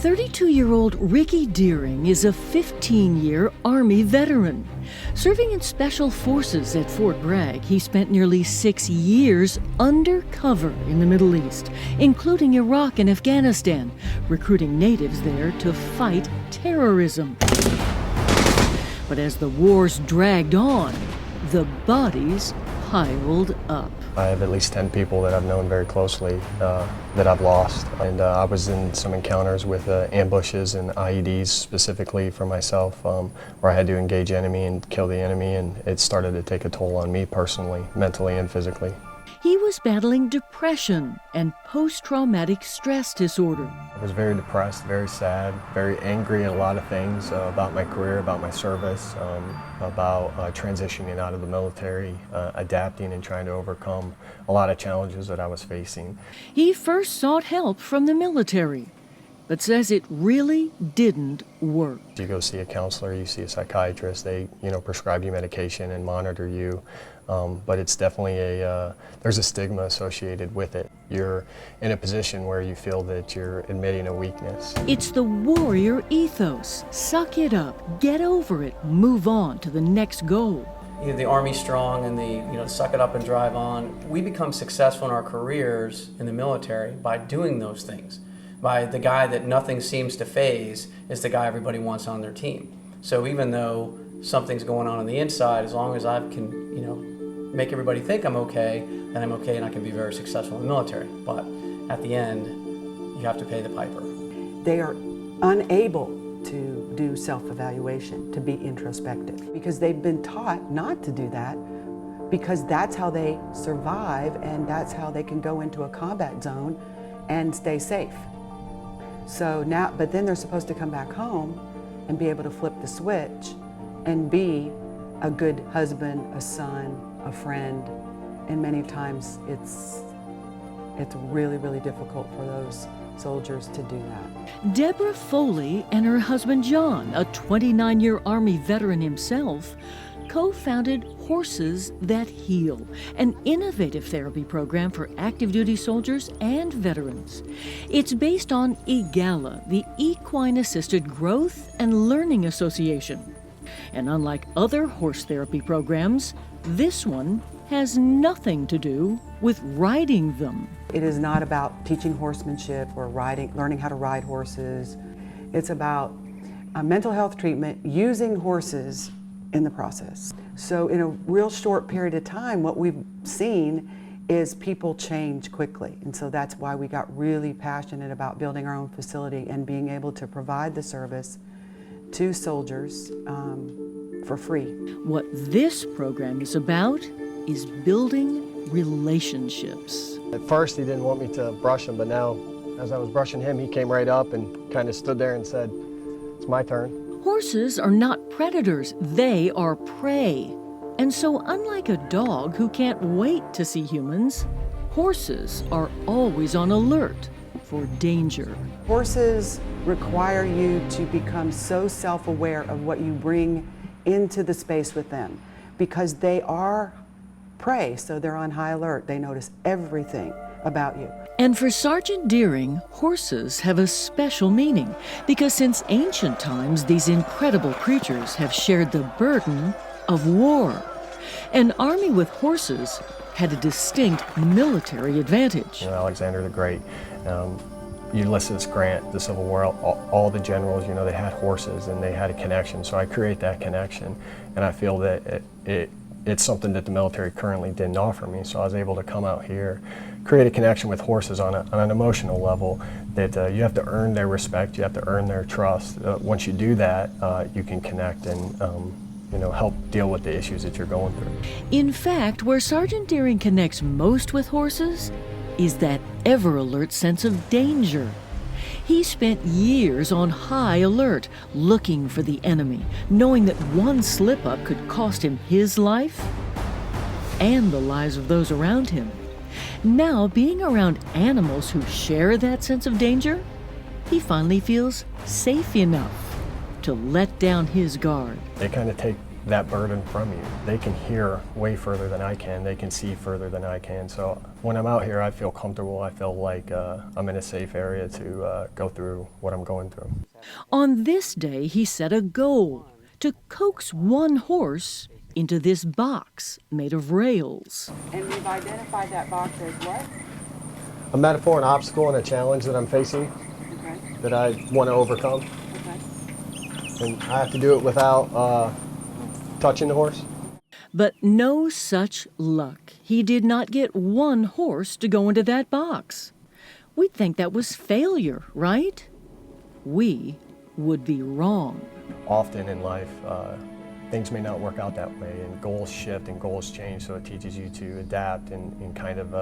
32-year-old Ricky Deering is a 15-year Army veteran. Serving in Special Forces at Fort Bragg, he spent nearly 6 years undercover in the Middle East, including Iraq and Afghanistan, recruiting natives there to fight terrorism. But as the wars dragged on, the bodies piled up. I have at least 10 people that I've known very closely that I've lost. And I was in some encounters with ambushes and IEDs specifically for myself, where I had to engage enemy and kill the enemy, and it started to take a toll on me personally, mentally and physically. He was battling depression and post-traumatic stress disorder. I was very depressed, very sad, very angry at a lot of things about my career, about my service, about transitioning out of the military, adapting and trying to overcome a lot of challenges that I was facing. He first sought help from the military, but says it really didn't work. You go see a counselor, you see a psychiatrist, they prescribe you medication and monitor you, but it's definitely there's a stigma associated with it. You're in a position where you feel that you're admitting a weakness. It's the warrior ethos. Suck it up, get over it, move on to the next goal. The Army strong and the suck it up and drive on. We become successful in our careers in the military by doing those things. By the guy that nothing seems to faze is the guy everybody wants on their team. So even though something's going on the inside, as long as I can, make everybody think I'm okay, then I'm okay and I can be very successful in the military. But at the end, you have to pay the piper. They are unable to do self-evaluation, to be introspective, because they've been taught not to do that, because that's how they survive and that's how they can go into a combat zone and stay safe. So now, but then they're supposed to come back home and be able to flip the switch and be a good husband, a son, a friend, and many times it's really, really difficult for those soldiers to do that. Deborah Foley and her husband John, a 29-year Army veteran himself, co-founded Horses That Heal, an innovative therapy program for active duty soldiers and veterans. It's based on EGALA, the Equine Assisted Growth and Learning Association. And unlike other horse therapy programs, this one has nothing to do with riding them. It is not about teaching horsemanship or learning how to ride horses. It's about mental health treatment using horses in the process. So in a real short period of time, what we've seen is people change quickly. And so that's why we got really passionate about building our own facility and being able to provide the service to soldiers for free. What this program is about is building relationships. At first he didn't want me to brush him, but now as I was brushing him, he came right up and kind of stood there and said, "It's my turn." Horses are not predators, they are prey. And so unlike a dog who can't wait to see humans, horses are always on alert for danger. Horses require you to become so self-aware of what you bring into the space with them, because they are prey, so they're on high alert. They notice everything about you. And for Sergeant Deering, horses have a special meaning, because since ancient times, these incredible creatures have shared the burden of war. An army with horses had a distinct military advantage. Alexander the Great, Ulysses Grant, the Civil War, all the generals, they had horses and they had a connection. So I create that connection, and I feel that it's something that the military currently didn't offer me. So I was able to come out here, create a connection with horses on an emotional level that you have to earn their respect, you have to earn their trust. Once you do that, you can connect and help deal with the issues that you're going through. In fact, where Sergeant Deering connects most with horses is that ever-alert sense of danger. He spent years on high alert, looking for the enemy, knowing that one slip-up could cost him his life and the lives of those around him. Now, being around animals who share that sense of danger, he finally feels safe enough to let down his guard. They kind of take that burden from you. They can hear way further than I can. They can see further than I can. So when I'm out here, I feel comfortable. I feel like I'm in a safe area to go through what I'm going through. On this day, he set a goal to coax one horse into this box made of rails. And we've identified that box as what? A metaphor, an obstacle, and a challenge that I'm facing Okay. that I want to overcome. Okay. And I have to do it without touching the horse. But no such luck. He did not get one horse to go into that box. We'd think that was failure, right? We would be wrong. Often in life, things may not work out that way, and goals shift and goals change, so it teaches you to adapt and kind of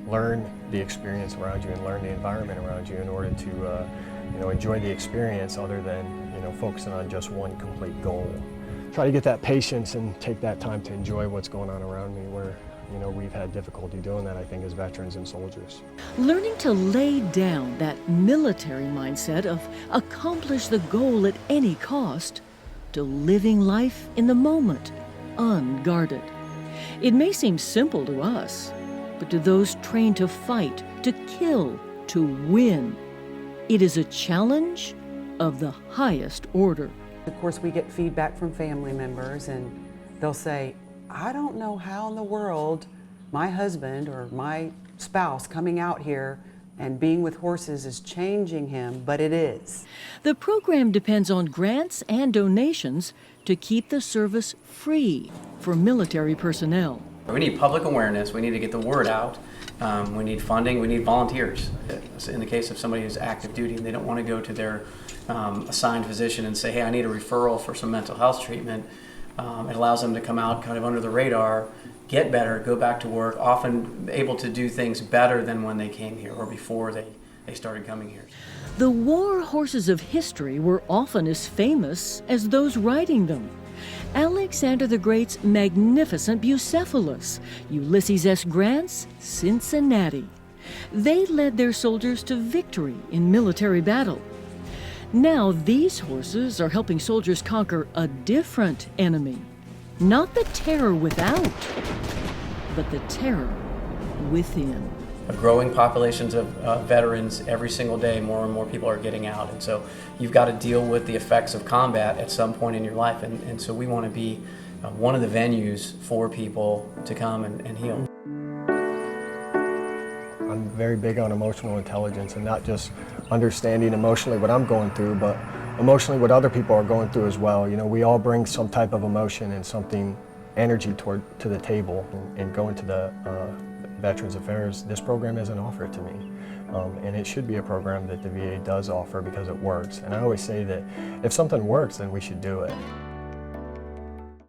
learn the experience around you and learn the environment around you in order to enjoy the experience other than focusing on just one complete goal. Try to get that patience and take that time to enjoy what's going on around me where we've had difficulty doing that, I think, as veterans and soldiers. Learning to lay down that military mindset of accomplish the goal at any cost to living life in the moment, unguarded. It may seem simple to us, but to those trained to fight, to kill, to win, it is a challenge of the highest order. Of course, we get feedback from family members, and they'll say, I don't know how in the world my husband or my spouse coming out here and being with horses is changing him, but it is. The program depends on grants and donations to keep the service free for military personnel. We need public awareness. We need to get the word out. We need funding. We need volunteers. In the case of somebody who's active duty and they don't want to go to their assigned physician and say, hey, I need a referral for some mental health treatment, it allows them to come out kind of under the radar, get better, go back to work, often able to do things better than when they came here or before they started coming here. The war horses of history were often as famous as those riding them. Alexander the Great's magnificent Bucephalus, Ulysses S. Grant's Cincinnati. They led their soldiers to victory in military battle. Now these horses are helping soldiers conquer a different enemy. Not the terror without, but the terror within. Growing populations of veterans every single day, more and more people are getting out. And so you've got to deal with the effects of combat at some point in your life. And so we want to be one of the venues for people to come and heal. I'm very big on emotional intelligence and not just understanding emotionally what I'm going through, but emotionally what other people are going through as well. We all bring some type of emotion and something, energy to the table, and going to the Veterans Affairs, this program is an offer to me. And it should be a program that the VA does offer because it works. And I always say that if something works, then we should do it.